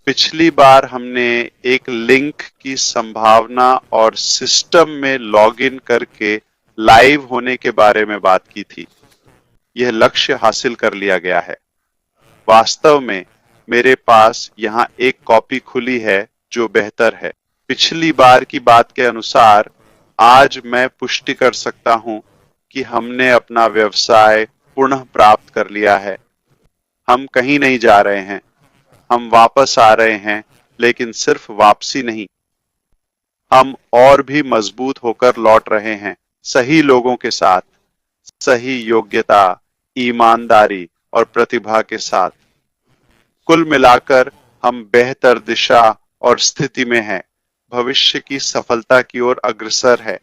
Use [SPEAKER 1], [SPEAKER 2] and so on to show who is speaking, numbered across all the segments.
[SPEAKER 1] पिछली बार हमने एक लिंक की संभावना और सिस्टम में लॉगिन करके लाइव होने के बारे में बात की थी। यह लक्ष्य हासिल कर लिया गया है। वास्तव में मेरे पास यहाँ एक कॉपी खुली है जो बेहतर है। पिछली बार की बात के अनुसार आज मैं पुष्टि कर सकता हूँ कि हमने अपना व्यवसाय पुनः प्राप्त कर लिया है। हम कहीं नहीं जा रहे हैं, हम वापस आ रहे हैं, लेकिन सिर्फ वापसी नहीं, हम और भी मजबूत होकर लौट रहे हैं, सही लोगों के साथ, सही योग्यता, ईमानदारी और प्रतिभा के साथ। कुल मिलाकर हम बेहतर दिशा और स्थिति में हैं, भविष्य की सफलता की ओर अग्रसर है।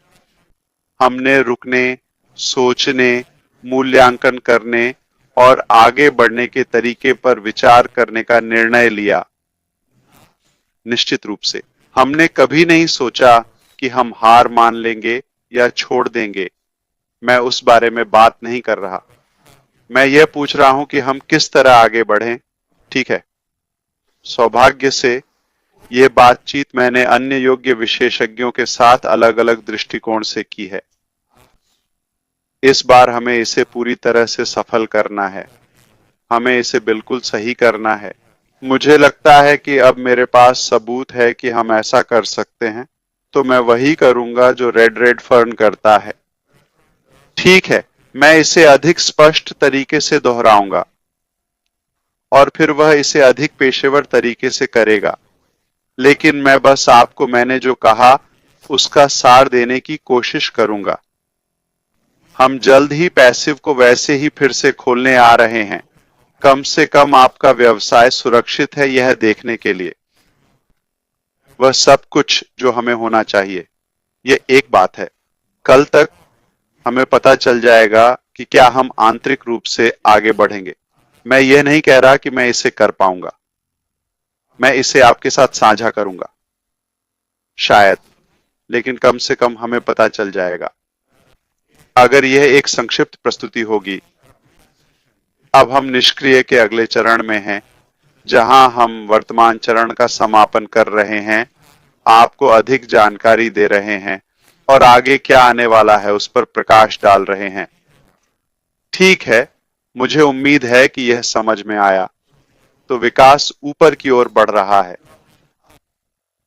[SPEAKER 1] हमने रुकने, सोचने, मूल्यांकन करने और आगे बढ़ने के तरीके पर विचार करने का निर्णय लिया। निश्चित रूप से हमने कभी नहीं सोचा कि हम हार मान लेंगे या छोड़ देंगे। मैं उस बारे में बात नहीं कर रहा। मैं यह पूछ रहा हूं कि हम किस तरह आगे बढ़ें। ठीक है, सौभाग्य से यह बातचीत मैंने अन्य योग्य विशेषज्ञों के साथ अलग अलग दृष्टिकोण से की है। इस बार हमें इसे पूरी तरह से सफल करना है। हमें इसे बिल्कुल सही करना है। मुझे लगता है कि अब मेरे पास सबूत है कि हम ऐसा कर सकते हैं, तो मैं वही करूंगा जो रेड रेडफर्न करता है। ठीक है, मैं इसे अधिक स्पष्ट तरीके से दोहराऊंगा और फिर वह इसे अधिक पेशेवर तरीके से करेगा। लेकिन मैं बस आपको मैंने जो कहा उसका सार देने की कोशिश करूंगा। हम जल्द ही पैसिव को वैसे ही फिर से खोलने आ रहे हैं, कम से कम आपका व्यवसाय सुरक्षित है यह देखने के लिए। वह सब कुछ जो हमें होना चाहिए। यह एक बात है, कल तक हमें पता चल जाएगा कि क्या हम आंतरिक रूप से आगे बढ़ेंगे। मैं यह नहीं कह रहा कि मैं इसे कर पाऊंगा। मैं इसे आपके साथ साझा करूंगा, शायद, लेकिन कम से कम हमें पता चल जाएगा। अगर यह एक संक्षिप्त प्रस्तुति होगी। अब हम निष्क्रिय के अगले चरण में हैं, जहां हम वर्तमान चरण का समापन कर रहे हैं, आपको अधिक जानकारी दे रहे हैं और आगे क्या आने वाला है उस पर प्रकाश डाल रहे हैं। ठीक है, मुझे उम्मीद है कि यह समझ में आया। तो विकास ऊपर की ओर बढ़ रहा है।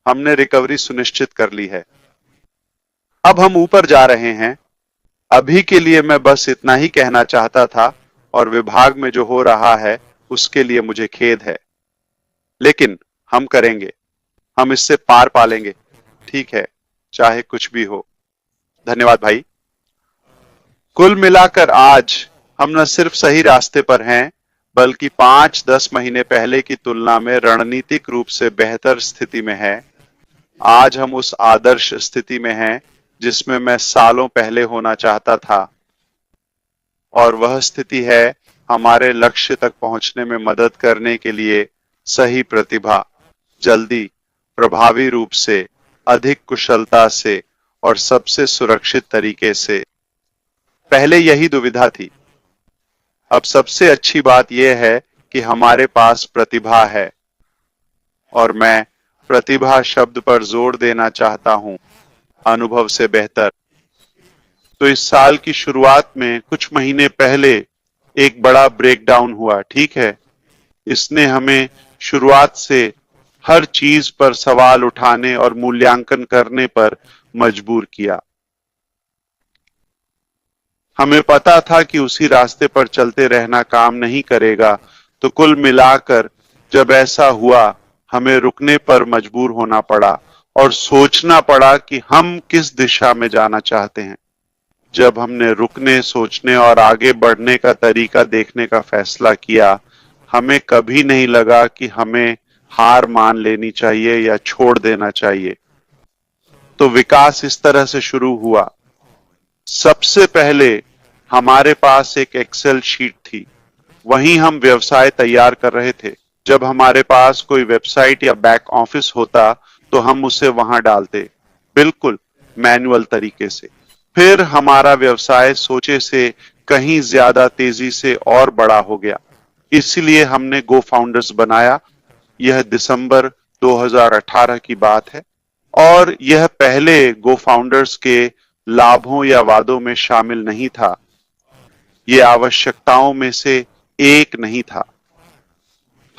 [SPEAKER 1] हमने रिकवरी सुनिश्चित कर ली है। अब हम ऊपर जा रहे हैं। अभी के लिए मैं बस इतना ही कहना चाहता था और विभाग में जो हो रहा है उसके लिए मुझे खेद है, लेकिन हम करेंगे। हम इससे पार पालेंगे। ठीक है, चाहे कुछ भी हो। धन्यवाद भाई। कुल मिलाकर आज हम न सिर्फ सही रास्ते पर हैं, बल्कि 5-10 महीने पहले की तुलना में रणनीतिक रूप से बेहतर स्थिति में है। आज हम उस आदर्श स्थिति में हैं जिसमें मैं सालों पहले होना चाहता था, और वह स्थिति है हमारे लक्ष्य तक पहुंचने में मदद करने के लिए सही प्रतिभा, जल्दी, प्रभावी रूप से, अधिक कुशलता से और सबसे सुरक्षित तरीके से। पहले यही दुविधा थी। अब सबसे अच्छी बात यह है कि हमारे पास प्रतिभा है, और मैं प्रतिभा शब्द पर जोर देना चाहता हूं, अनुभव से बेहतर। तो इस साल की शुरुआत में कुछ महीने पहले एक बड़ा ब्रेकडाउन हुआ। ठीक है, इसने हमें शुरुआत से हर चीज पर सवाल उठाने और मूल्यांकन करने पर मजबूर किया। हमें पता था कि उसी रास्ते पर चलते रहना काम नहीं करेगा, तो कुल मिलाकर जब ऐसा हुआ, हमें रुकने पर मजबूर होना पड़ा और सोचना पड़ा कि हम किस दिशा में जाना चाहते हैं। जब हमने रुकने, सोचने और आगे बढ़ने का तरीका देखने का फैसला किया, हमें कभी नहीं लगा कि हमें हार मान लेनी चाहिए या छोड़ देना चाहिए। तो विकास इस तरह से शुरू हुआ। सबसे पहले हमारे पास एक एक्सेल शीट थी। वहीं हम व्यवसाय तैयार कर रहे थे। जब हमारे पास कोई वेबसाइट या बैक ऑफिस होता तो हम उसे वहां डालते, बिल्कुल मैनुअल तरीके से। फिर हमारा व्यवसाय सोचे से कहीं ज्यादा तेजी से और बड़ा हो गया। इसलिए हमने गो फाउंडर्स बनाया यह दिसंबर 2018 की बात है और यह पहले गो फाउंडर्स के लाभों या वादों में शामिल नहीं था। ये आवश्यकताओं में से एक नहीं था।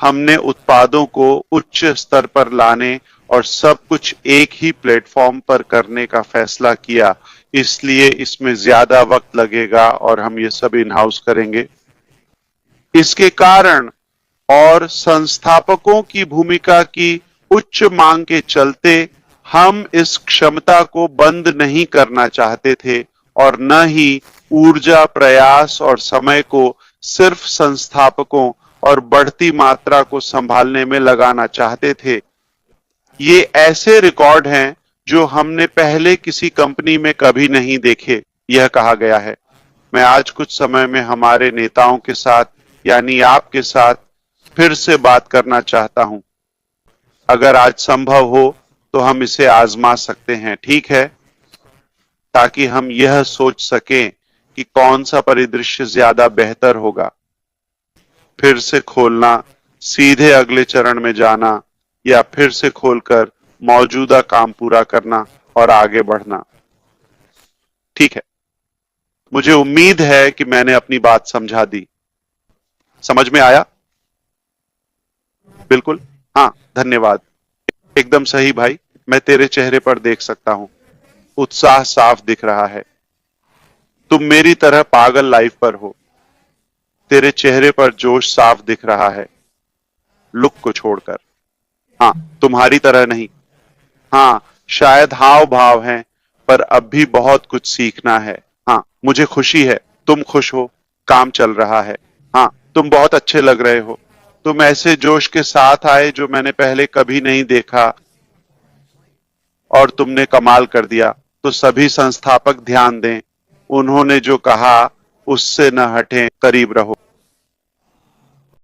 [SPEAKER 1] हमने उत्पादों को उच्च स्तर पर लाने और सब कुछ एक ही प्लेटफॉर्म पर करने का फैसला किया, इसलिए इसमें ज्यादा वक्त लगेगा और हम ये सब इन हाउस करेंगे। इसके कारण और संस्थापकों की भूमिका की उच्च मांग के चलते हम इस क्षमता को बंद नहीं करना चाहते थे और न ही ऊर्जा, प्रयास और समय को सिर्फ संस्थापकों और बढ़ती मात्रा को संभालने में लगाना चाहते थे। ये ऐसे रिकॉर्ड हैं जो हमने पहले किसी कंपनी में कभी नहीं देखे, यह कहा गया है। मैं आज कुछ समय में हमारे नेताओं के साथ यानी आपके साथ फिर से बात करना चाहता हूं। अगर आज संभव हो तो हम इसे आजमा सकते हैं, ठीक है, ताकि हम यह सोच सकें कि कौन सा परिदृश्य ज्यादा बेहतर होगा। फिर से खोलना, सीधे अगले चरण में जाना या फिर से खोलकर मौजूदा काम पूरा करना और आगे बढ़ना। ठीक है, मुझे उम्मीद है कि मैंने अपनी बात समझा दी। समझ में आया? बिल्कुल, हाँ, धन्यवाद। एकदम सही भाई, मैं तेरे चेहरे पर देख सकता हूं, उत्साह साफ दिख रहा है। तुम मेरी तरह पागल लाइफ पर हो। तेरे चेहरे पर जोश साफ दिख रहा है, लुक को छोड़कर। हाँ, तुम्हारी तरह नहीं। हाँ, शायद हाव भाव हैं, पर अब भी बहुत कुछ सीखना है। हाँ, मुझे खुशी है, तुम खुश हो, काम चल रहा है। हाँ, तुम बहुत अच्छे लग रहे हो। तुम ऐसे जोश के साथ आए जो मैंने पहले कभी नहीं देखा और तुमने कमाल कर दिया। तो सभी संस्थापक ध्यान दें, उन्होंने जो कहा उससे न हटें, करीब रहो।